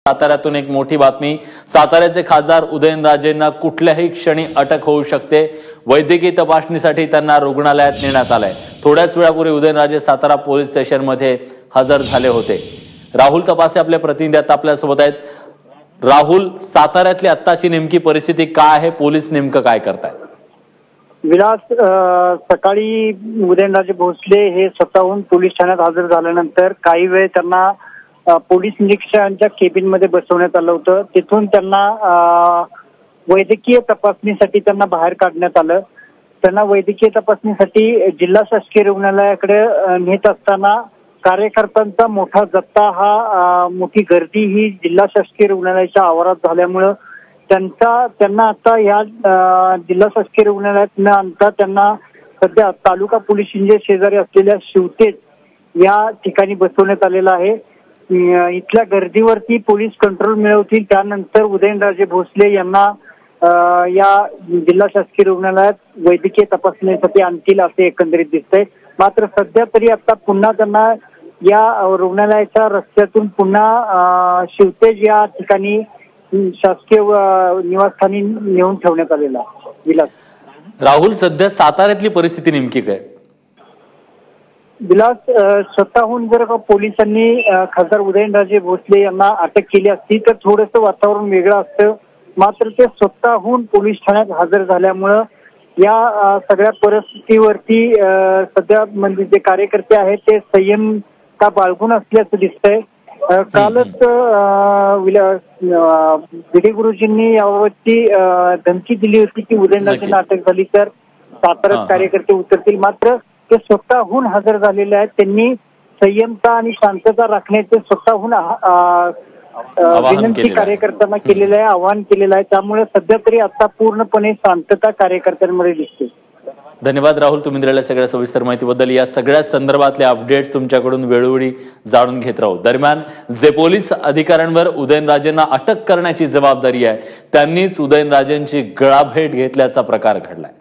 साताऱ्यातून एक मोठी बातमी। साताऱ्याचे खासदार उदयनराजेंना कुठल्याही क्षणी अटक होऊ शकते। वैद्यकीय तपासणीसाठी त्यांना रुग्णालयात नेण्यात आलंय। थोड्याच वेळापूर्वी उदयनराजे सातारा पोलीस स्टेशनमध्ये हजर झाले होते। राहुल तपासे आपले प्रतिनिधी आता आपल्यासोबत आहेत। राहुल, साताऱ्यातली आत्ताची नेमकी परिस्थिती काय आहे? पोलीस नेमकं काय करतायत? विलास, सकाळी उदयनराजे भोसले हे स्वतःहून पोलीस ठाण्यात हजर झाल्यानंतर काही वेळ त्यांना पोलीस निरीक्षकांच्या केबिनमध्ये बसवण्यात आलं होतं। तिथून त्यांना वैद्यकीय तपासणीसाठी त्यांना बाहेर काढण्यात आलं। त्यांना वैद्यकीय तपासणीसाठी जिल्हा शासकीय रुग्णालयाकडे नेत असताना कार्यकर्त्यांचा मोठा जत्था मोठी गर्दी ही जिल्हा शासकीय रुग्णालयाच्या आवारात झाल्यामुळं त्यांना आता या जिल्हा शासकीय रुग्णालयात न आणता त्यांना सध्या तालुका पोलीस शेजारी असलेल्या शिवतेज या ठिकाणी बसवण्यात आलेलं आहे। इथल्या गर्दीवरती पोलीस कंट्रोल मिळवतील, त्यानंतर उदयनराजे भोसले यांना या जिल्हा शासकीय रुग्णालयात वैद्यकीय तपासणीसाठी आणतील असे एकंदरीत दिसतंय। मात्र सध्या तरी आता पुन्हा त्यांना या रुग्णालयाच्या रस्त्यातून पुन्हा शिवतेज या ठिकाणी शासकीय निवासस्थानी नेऊन ठेवण्यात आलेला विलास। राहुल, सध्या साताऱ्यातली परिस्थिती नेमकी काय? विलास, स्वतःहून जर पोलिसांनी खासदार उदयनराजे भोसले यांना अटक केली असती तर थोडंसं वातावरण वेगळं असतं। मात्र ते स्वतःहून पोलीस ठाण्यात हजर झाल्यामुळं या सगळ्या परिस्थितीवरती सध्या म्हणजे जे कार्यकर्ते आहेत ते संयमता बाळगून असल्याचं दिसतंय। कालच भिडे गुरुजींनी याबाबतची धमकी दिली होती की उदयनराजेंना अटक झाली तर साताऱ्यात कार्यकर्ते उतरतील। मात्र ते स्वतःहून हजर झालेले आहेत। त्यांनी संयमता आणि शांतता राखण्याचे स्वतःहून विनंती कार्यकर्त्यांना केलेलं आहे, आवाहन केलेलं आहे। त्यामुळे सध्या तरी आता पूर्णपणे शांतता कार्यकर्त्यांमध्ये दिसते। धन्यवाद राहुल, तुम्ही दिलेल्या सगळ्या सविस्तर माहितीबद्दल। या सगळ्या संदर्भातले अपडेट्स तुमच्याकडून वेळोवेळी जाणून घेत राहू। दरम्यान जे पोलीस अधिकाऱ्यांवर उदयनराजेंना अटक करण्याची जबाबदारी आहे त्यांनीच उदयनराजेंची गळाभेट घेतल्याचा प्रकार घडलाय।